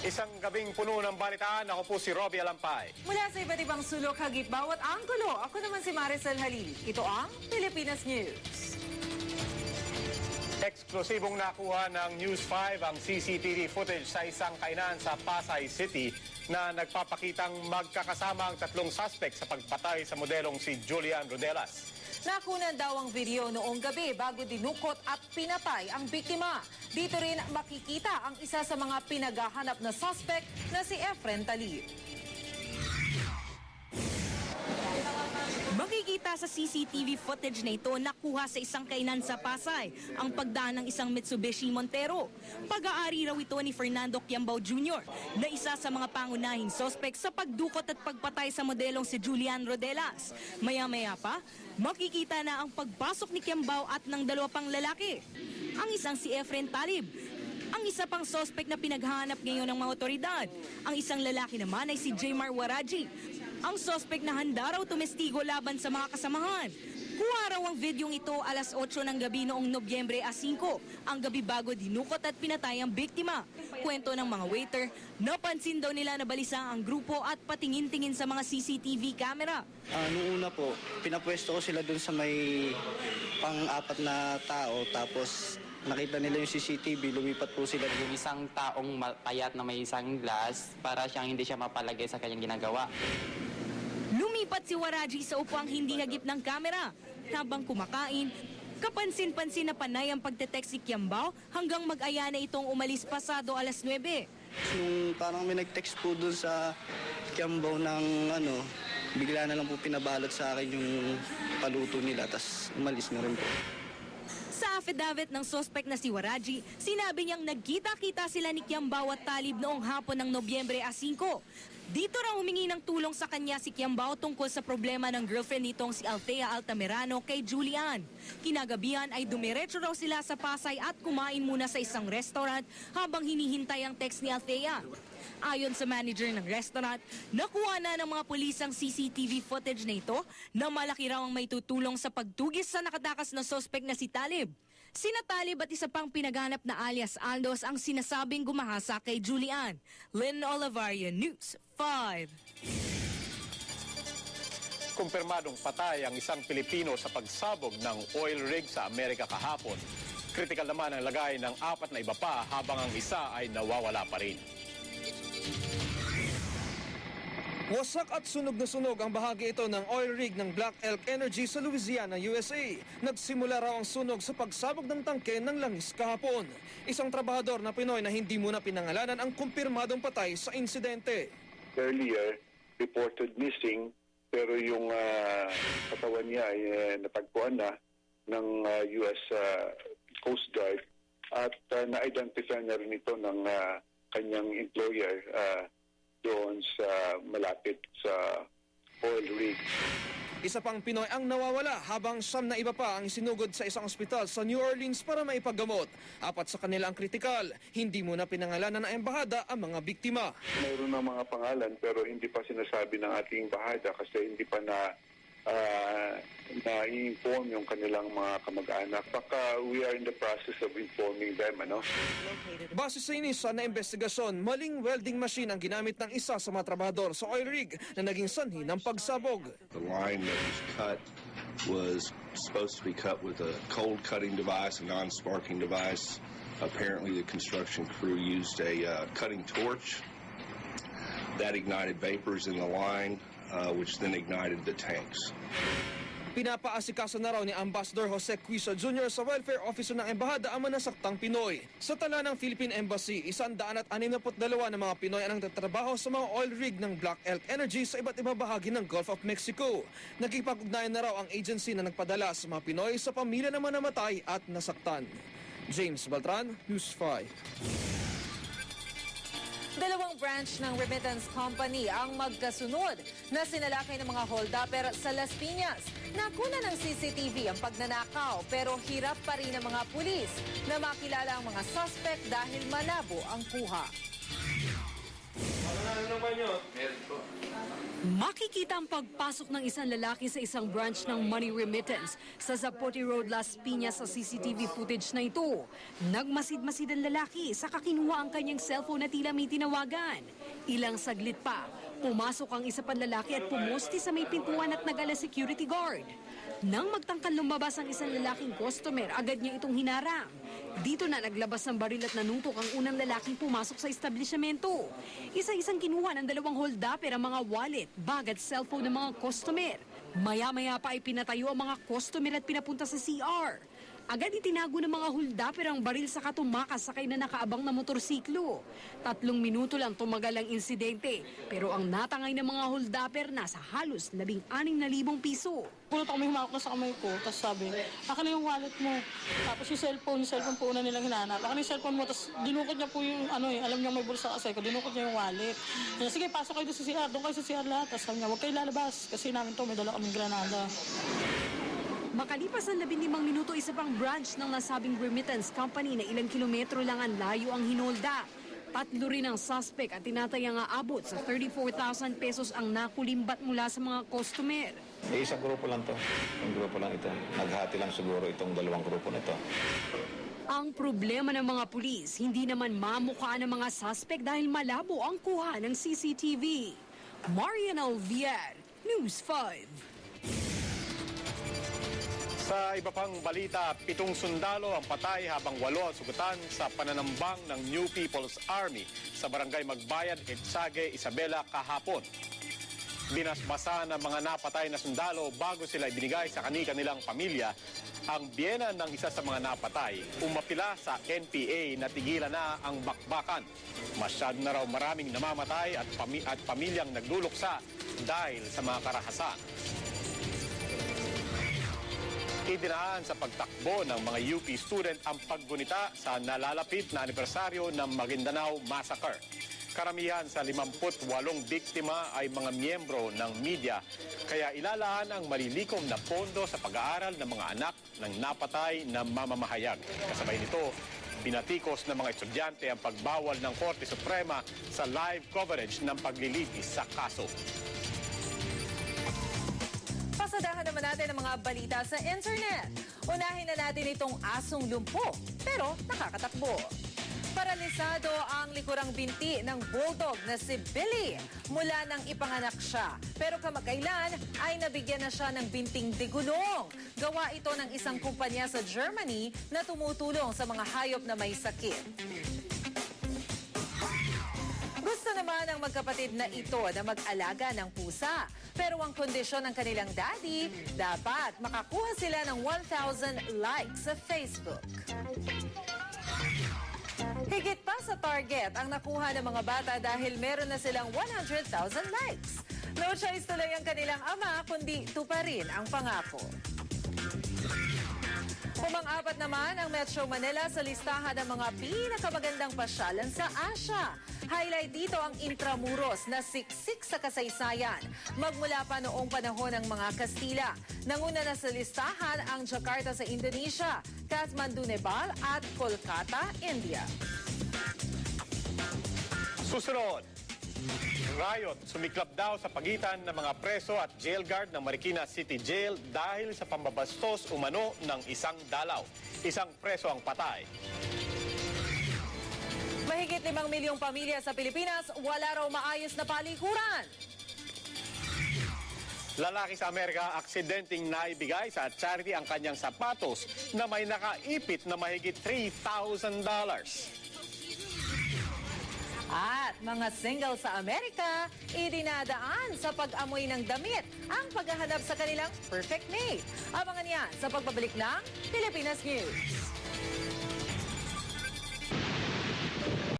Isang gabing puno ng balitaan. Ako po si Robbie Alampay. Mula sa iba't ibang sulok, hagit bawat anggulo, ako naman si Maricel Halili. Ito ang Pilipinas News. Eksklusibong nakuha ng News 5 ang CCTV footage sa isang kainan sa Pasay City na nagpapakitang magkakasama ang tatlong suspect sa pagpatay sa modelong si Julian Rodelas. Nakunan daw ang video noong gabi bago dinukot at pinatay ang biktima. Dito rin makikita ang isa sa mga pinaghahanap na suspect na si Efren Talib. Makikita sa CCTV footage na ito nakuha sa isang kainan sa Pasay ang pagdaan ng isang Mitsubishi Montero. Pag-aari raw ito ni Fernando Quiambao Jr. na isa sa mga pangunahing suspect sa pagdukot at pagpatay sa modelong si Julian Rodelas. Maya-maya pa, makikita na ang pagpasok ni Quiambao at ng dalawa pang lalaki. Ang isang si Efren Talib, ang isa pang suspect na pinaghahanap ngayon ng mga otoridad. Ang isang lalaki naman ay si Jaymar Waraji, ang suspect na handa raw tumestigo laban sa mga kasamahan. Kuha raw ang videong ito alas 8 ng gabi noong Nobyembre 5, ang gabi bago dinukot at pinatay ang biktima. Kwento ng mga waiter, napansin daw nila na balisa ang grupo at patingin-tingin sa mga CCTV camera. Noong una po, pinapwesto ko sila dun sa may pang-apat na tao, tapos nakita nila yung CCTV, lumipat po sila. Yung isang taong payat na may isang glass para siyang hindi siya mapalagay sa kanyang ginagawa. Lumipat si Waraji sa upuang hindi hagip ng kamera. Habang kumakain, kapansin-pansin na panay ang pagte-text si Quiambao hanggang mag-aya na itong umalis pasado alas 9. Nung parang may nag-text po dun sa Quiambao ng bigla na lang po pinabalot sa akin yung paluto nila, tas umalis na rin po. Sa affidavit ng suspect na si Waraji, sinabi niyang nagkita-kita sila ni Quiambao at Talib noong hapon ng Nobyembre 5. Dito raw humingi ng tulong sa kanya si Quiambao tungkol sa problema ng girlfriend nitong si Althea Altamirano kay Julian. Kinagabihan ay dumiretso raw sila sa Pasay at kumain muna sa isang restaurant habang hinihintay ang text ni Althea. Ayon sa manager ng restaurant, nakuha na ng mga pulis ang CCTV footage na ito na malaki raw ang may tutulong sa pagtugis sa nakatakas na suspect na si Talib. Sina Talib at isa pang pinaghanap na alias Aldos ang sinasabing gumahasa kay Julian. Lynn Olivaria, News 5. Kumpirmadong patay ang isang Pilipino sa pagsabog ng oil rig sa Amerika kahapon. Kritikal naman ang lagay ng 4 na iba pa habang ang isa ay nawawala pa rin. Wasak at sunog na sunog ang bahagi ito ng oil rig ng Black Elk Energy sa Louisiana, USA. Nagsimula raw ang sunog sa pagsabog ng tangke ng langis kahapon. Isang trabahador na Pinoy na hindi muna pinangalanan ang kumpirmadong patay sa insidente. Earlier, reported missing, pero yung katawan niya ay natagpuan na ng US Coast Guard at na-identify na rin ito ng kanyang employer doon sa malapit sa oil rig. Isa pang Pinoy ang nawawala habang 9 na iba pa ang sinugod sa isang ospital sa New Orleans para maipagamot. 4 sa kanila ang kritikal. Hindi muna pinangalanan ng embahada ang mga biktima. Mayroon ng mga pangalan pero hindi pa sinasabi ng ating embahada kasi hindi pa na-inform yung kanilang mga kamag-anak. Baka we are in the process of informing them, Base sa inisa na investigasyon, maling welding machine ang ginamit ng isa sa mga trabahador sa oil rig na naging sanhi ng pagsabog. The line that was cut was supposed to be cut with a cold cutting device, a non-sparking device. Apparently the construction crew used a cutting torch that ignited vapors in the line, which then ignited the tanks. Pinapaasikaso na raw ni Ambassador Jose Cuiso Jr. sa welfare officer ng embahada ang manasaktang Pinoy. Sa tala ng Philippine Embassy, 162 ng mga Pinoy ang nagtatrabaho sa mga oil rig ng Black Elk Energy sa iba't ibang bahagi ng Gulf of Mexico. Nagkipag-ugnayan na raw ang agency na nagpadala sa mga Pinoy sa pamilya na namatay at nasaktan. James Beltran, News 5. Dalawang branch ng remittance company ang magkasunod na sinalakay ng mga hold-upper sa Las Piñas. Nakuna ng CCTV ang pagnanakaw pero hirap pa rin ng mga pulis na makilala ang mga suspect dahil malabo ang kuha. Makikita ang pagpasok ng isang lalaki sa isang branch ng money remittance sa Zapote Road, Las Piñas sa CCTV footage na ito. Nagmasid-masid ang lalaki sa kinuha ang kanyang cellphone na tila may tinawagan. Ilang saglit pa, pumasok ang isa pang lalaki at pumosti sa may pintuan at nag-ala security guard. Nang magtangkang lumabas ang isang lalaking customer, agad niya itong hinarang. Dito na naglabas ng baril at nanutok ang unang lalaking pumasok sa establishmento. Isa-isang kinuha ng dalawang hold-upper ang mga wallet, bag at cellphone ng mga customer. Maya-maya pa ay pinatayo ang mga customer at pinapunta sa CR. Agad itinago ng mga hold-upper ang baril sa katumakas sakay na nakaabang na motorsiklo. 3 minuto lang tumagal ang insidente, pero ang natangay ng mga hold-upper nasa halos 16,000 piso. Pulot ako, may humawak na sa kamay ko, tapos sabi, akin na yung wallet mo. Tapos yung cellphone po una nilang hinanap. Akin na yung cellphone mo, tapos dinukot niya po yung, alam niya may bulsa kasi ko, dinukot niya yung wallet. Kaya, sige, pasok kayo doon sa CR, doon kayo sa CR lahat. Tapos sabi niya, huwag kayo lalabas, kasi namin to, may dala kaming granada. Makalipas ang 15 minuto, isa pang branch ng nasabing remittance company na ilang kilometro lang ang layo ang hinolda. 3 rin ang suspect at tinatayang aabot sa 34,000 pesos ang nakulimbat mula sa mga customer. Isang grupo lang to. Isang grupo lang ito. Naghati lang siguro itong dalawang grupo na ito. Ang problema ng mga pulis, hindi naman mamukha ng mga suspect dahil malabo ang kuha ng CCTV. Marian Alvier, News 5. Sa iba pang balita, 7 sundalo ang patay habang 8 ang sugatan sa pananambang ng New People's Army sa barangay Magbayad, Etsage, Isabela kahapon. Binasbasa ng mga napatay na sundalo bago sila ibinigay sa kanilang pamilya. Ang biyena ng isa sa mga napatay umapila sa NPA na tigilan na ang bakbakan. Masyado na raw maraming namamatay at pamilyang nagluluksa dahil sa mga karahasan. Idinaan sa pagtakbo ng mga UP student ang paggunita sa nalalapit na anibersaryo ng Maguindanao Massacre. Karamihan sa 58 biktima ay mga miyembro ng media, kaya ilalaan ang malilikom na pondo sa pag-aaral ng mga anak ng napatay na mamamahayag. Kasabay nito, binatikos ng mga estudyante ang pagbawal ng Korte Suprema sa live coverage ng paglilitis sa kaso. Pasadahan naman natin ang mga balita sa internet. Unahin na natin itong asong lumpo, pero nakakatakbo. Paralisado ang likurang binti ng bulldog na si Billy mula nang ipanganak siya. Pero kamakailan ay nabigyan na siya ng binting digulong. Gawa ito ng isang kumpanya sa Germany na tumutulong sa mga hayop na may sakit. Gusto naman ng magkapatid na ito na mag-alaga ng pusa. Pero ang kondisyon ng kanilang daddy, dapat makakuha sila ng 1,000 likes sa Facebook. Higit pa sa target ang nakuha ng mga bata dahil meron na silang 100,000 likes. No choice tuloy ang kanilang ama kundi tuparin ang pangako. Pumang-apat naman ang Metro Manila sa listahan ng mga pinakamagandang pasyalan sa Asia. Highlight dito ang Intramuros na siksik sa kasaysayan. Magmula pa noong panahon ng mga Kastila. Nanguna na sa listahan ang Jakarta sa Indonesia, Kathmandu, Nepal at Kolkata, India. Susunod, riot sumiklab daw sa pagitan ng mga preso at jail guard ng Marikina City Jail dahil sa pambabastos umano ng isang dalaw. Isang preso ang patay. Mahigit 5 milyong pamilya sa Pilipinas, wala raw maayos na palikuran. Lalaki sa Amerika, aksidenteng naibigay sa charity ang kanyang sapatos na may nakaipit na mahigit $3,000. At mga single sa Amerika, idinadaan sa pag-amoy ng damit ang paghahanap sa kanilang perfect mate. Abangan yan sa pagbabalik ng Pilipinas News.